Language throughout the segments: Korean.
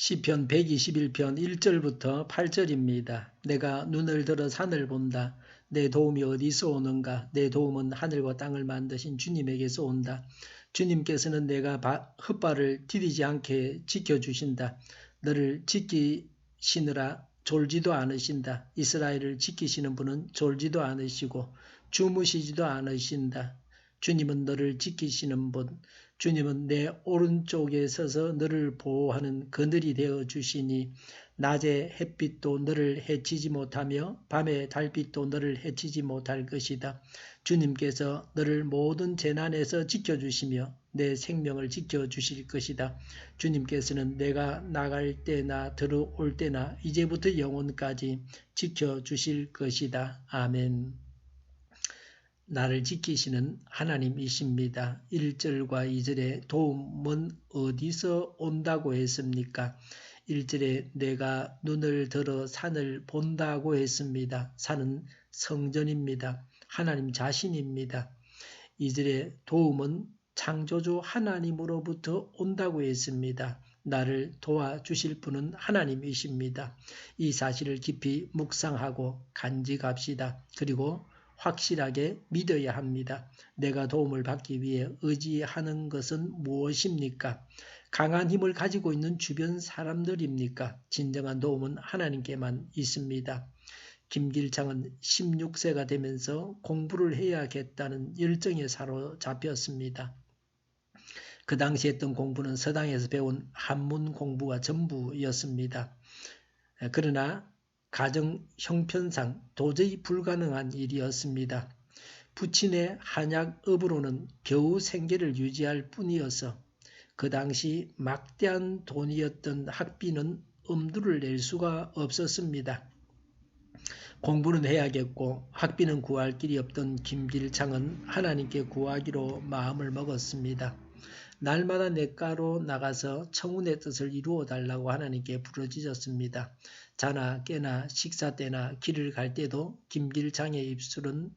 시편 121편 1절부터 8절입니다. 내가 눈을 들어 산을 본다. 내 도움이 어디서 오는가? 내 도움은 하늘과 땅을 만드신 주님에게서 온다. 주님께서는 내가 헛발을 디디지 않게 지켜주신다. 너를 지키시느라 졸지도 않으신다. 이스라엘을 지키시는 분은 졸지도 않으시고 주무시지도 않으신다. 주님은 너를 지키시는 분, 주님은 내 오른쪽에 서서 너를 보호하는 그늘이 되어 주시니 낮에 햇빛도 너를 해치지 못하며 밤에 달빛도 너를 해치지 못할 것이다. 주님께서 너를 모든 재난에서 지켜주시며 내 생명을 지켜주실 것이다. 주님께서는 내가 나갈 때나 들어올 때나 이제부터 영원까지 지켜주실 것이다. 아멘. 나를 지키시는 하나님이십니다. 1절과 2절에 도움은 어디서 온다고 했습니까? 1절에 내가 눈을 들어 산을 본다고 했습니다. 산은 성전입니다. 하나님 자신입니다. 2절에 도움은 창조주 하나님으로부터 온다고 했습니다. 나를 도와주실 분은 하나님이십니다. 이 사실을 깊이 묵상하고 간직합시다. 그리고 확실하게 믿어야 합니다. 내가 도움을 받기 위해 의지하는 것은 무엇입니까? 강한 힘을 가지고 있는 주변 사람들입니까? 진정한 도움은 하나님께만 있습니다. 김길창은 16세가 되면서 공부를 해야겠다는 열정에 사로잡혔습니다. 그 당시 했던 공부는 서당에서 배운 한문 공부가 전부였습니다. 그러나 가정 형편상 도저히 불가능한 일이었습니다. 부친의 한약업으로는 겨우 생계를 유지할 뿐이어서 그 당시 막대한 돈이었던 학비는 엄두를 낼 수가 없었습니다. 공부는 해야겠고 학비는 구할 길이 없던 김길창은 하나님께 구하기로 마음을 먹었습니다. 날마다 냇가로 나가서 청운의 뜻을 이루어 달라고 하나님께 부르짖었습니다. 자나 깨나 식사 때나 길을 갈 때도 김길창의 입술은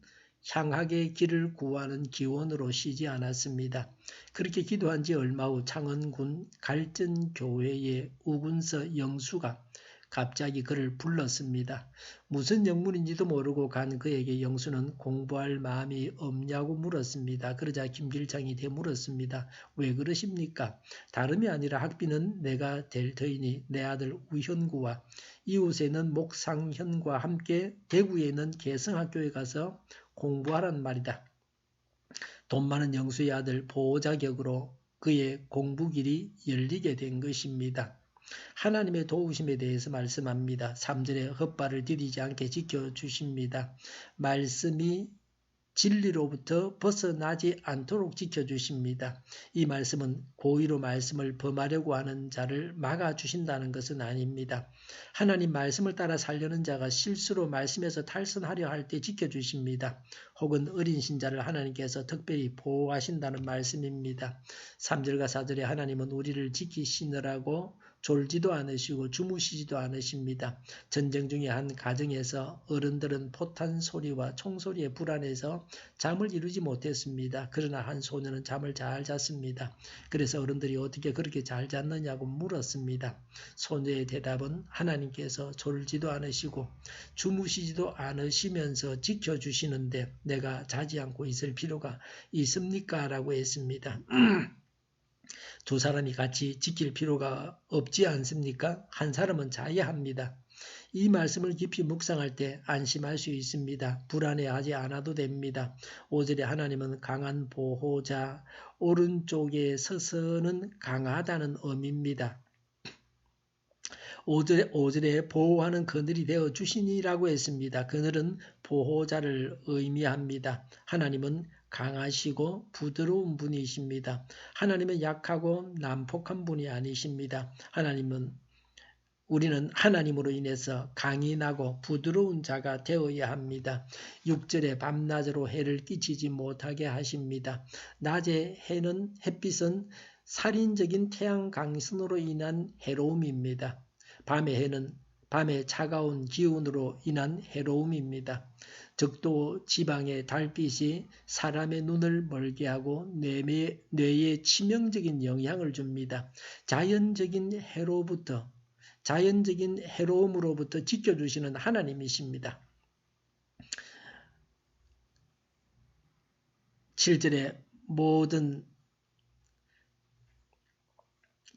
향하게 길을 구하는 기원으로 쉬지 않았습니다. 그렇게 기도한 지 얼마 후 창원군 갈전교회의 우군서 영수가 갑자기 그를 불렀습니다. 무슨 영문인지도 모르고 간 그에게 영수는 공부할 마음이 없냐고 물었습니다. 그러자 김길창이 되물었습니다. 왜 그러십니까? 다름이 아니라 학비는 내가 될 터이니 내 아들 우현구와 이웃에는 목상현과 함께 대구에 있는 개성학교에 가서 공부하란 말이다. 돈 많은 영수의 아들 보호자격으로 그의 공부길이 열리게 된 것입니다. 하나님의 도우심에 대해서 말씀합니다. 3절에 헛발을 디디지 않게 지켜주십니다. 말씀이 진리로부터 벗어나지 않도록 지켜주십니다. 이 말씀은 고의로 말씀을 범하려고 하는 자를 막아주신다는 것은 아닙니다. 하나님 말씀을 따라 살려는 자가 실수로 말씀에서 탈선하려 할 때 지켜주십니다. 혹은 어린 신자를 하나님께서 특별히 보호하신다는 말씀입니다. 3절과 4절에 하나님은 우리를 지키시느라고 졸지도 않으시고 주무시지도 않으십니다. 전쟁 중에 한 가정에서 어른들은 포탄 소리와 총소리에 불안해서 잠을 이루지 못했습니다. 그러나 한 소녀는 잠을 잘 잤습니다. 그래서 어른들이 어떻게 그렇게 잘 잤느냐고 물었습니다. 소녀의 대답은 하나님께서 졸지도 않으시고 주무시지도 않으시면서 지켜주시는데 내가 자지 않고 있을 필요가 있습니까? 라고 했습니다. 두 사람이 같이 지킬 필요가 없지 않습니까? 한 사람은 자야 합니다. 이 말씀을 깊이 묵상할 때 안심할 수 있습니다. 불안해하지 않아도 됩니다. 5절에 하나님은 강한 보호자, 오른쪽에 서서는 강하다는 의미입니다. 5절에 보호하는 그늘이 되어 주시니라고 했습니다. 그늘은 보호자를 의미합니다. 하나님은 강하시고 부드러운 분이십니다. 하나님은 약하고 난폭한 분이 아니십니다. 우리는 하나님으로 인해서 강인하고 부드러운 자가 되어야 합니다. 6절에 밤낮으로 해를 끼치지 못하게 하십니다. 낮에 햇빛은 살인적인 태양 강선으로 인한 해로움입니다. 밤의 해는 밤의 차가운 기운으로 인한 해로움입니다. 적도 지방의 달빛이 사람의 눈을 멀게 하고 뇌에 치명적인 영향을 줍니다. 자연적인 해로움으로부터 지켜주시는 하나님이십니다. 7절에 모든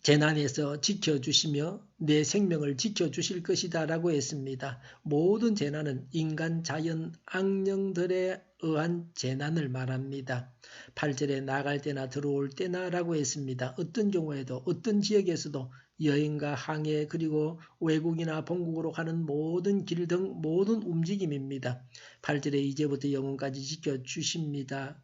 재난에서 지켜주시며 내 생명을 지켜주실 것이다 라고 했습니다. 모든 재난은 인간, 자연, 악령들에 의한 재난을 말합니다. 8절에 나갈 때나 들어올 때나 라고 했습니다. 어떤 경우에도 어떤 지역에서도 여행과 항해 그리고 외국이나 본국으로 가는 모든 길 등 모든 움직임입니다. 8절에 이제부터 영원까지 지켜주십니다.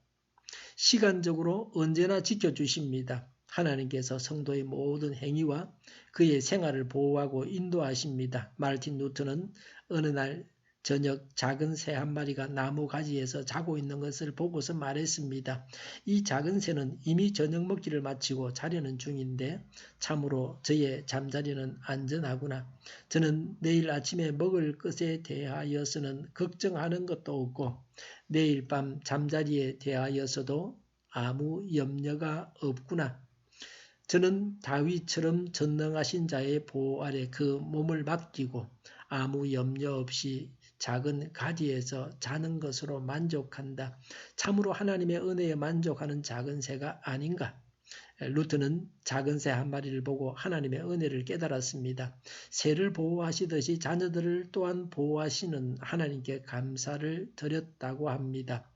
시간적으로 언제나 지켜주십니다. 하나님께서 성도의 모든 행위와 그의 생활을 보호하고 인도하십니다. 마르틴 루터는 어느 날 저녁 작은 새 한 마리가 나무 가지에서 자고 있는 것을 보고서 말했습니다. 이 작은 새는 이미 저녁 먹기를 마치고 자려는 중인데 참으로 저의 잠자리는 안전하구나. 저는 내일 아침에 먹을 것에 대하여서는 걱정하는 것도 없고 내일 밤 잠자리에 대하여서도 아무 염려가 없구나. 저는 다윗처럼 전능하신 자의 보호 아래 그 몸을 맡기고 아무 염려 없이 작은 가지에서 자는 것으로 만족한다. 참으로 하나님의 은혜에 만족하는 작은 새가 아닌가? 루트는 작은 새 한 마리를 보고 하나님의 은혜를 깨달았습니다. 새를 보호하시듯이 자녀들을 또한 보호하시는 하나님께 감사를 드렸다고 합니다.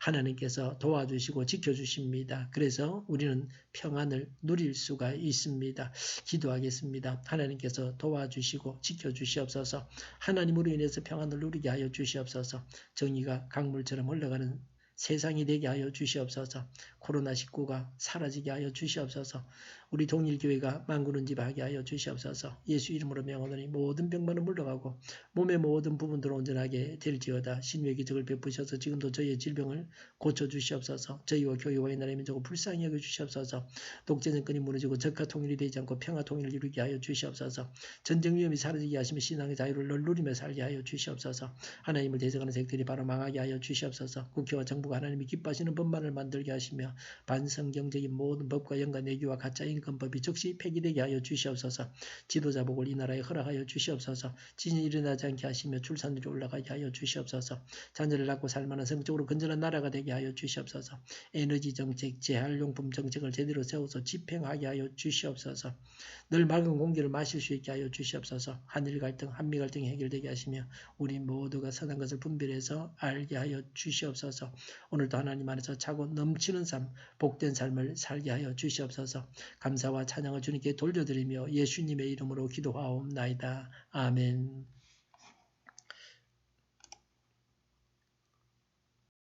하나님께서 도와주시고 지켜주십니다. 그래서 우리는 평안을 누릴 수가 있습니다. 기도하겠습니다. 하나님께서 도와주시고 지켜주시옵소서. 하나님으로 인해서 평안을 누리게 하여 주시옵소서. 정의가 강물처럼 흘러가는 세상이 되게 하여 주시옵소서. 코로나19가 사라지게 하여 주시옵소서. 우리 동일교회가 만군은집하게 하여 주시옵소서. 예수 이름으로 명하노니 모든 병만은 물러가고 몸의 모든 부분들을 온전하게 될지어다. 신유의 기적을 베푸셔서 지금도 저희의 질병을 고쳐주시옵소서. 저희와 교회와 이 나라의 민족을 불쌍히 여겨 주시옵소서. 독재정권이 무너지고 적화 통일이 되지 않고 평화 통일을 이루게 하여 주시옵소서. 전쟁 위험이 사라지게 하시며 신앙의 자유를 늘 누리며 살게 하여 주시옵소서. 하나님을 대적하는 색들이 바로 망하게 하여 주시옵소서. 국회와 정부가 하나님이 기뻐하시는 법만을 만들게 하시며 반성경적인 모든 법과 연가 내규와 가짜 인권법이 즉시 폐기되게 하여 주시옵소서. 지도자 복을 이 나라에 허락하여 주시옵소서. 지진이 일어나지 않게 하시며 출산율이 올라가게 하여 주시옵소서. 자녀를 낳고 살만한 성적으로 건전한 나라가 되게 하여 주시옵소서. 에너지 정책, 재활용품 정책을 제대로 세워서 집행하게 하여 주시옵소서. 늘 맑은 공기를 마실 수 있게 하여 주시옵소서. 한일 갈등, 한미 갈등이 해결되게 하시며 우리 모두가 선한 것을 분별해서 알게 하여 주시옵소서. 오늘도 하나님 안에서 차고 넘치는 삶, 복된 삶을 살게 하여 주시옵소서. 감사와 찬양을 주님께 돌려드리며 예수님의 이름으로 기도하옵나이다. 아멘.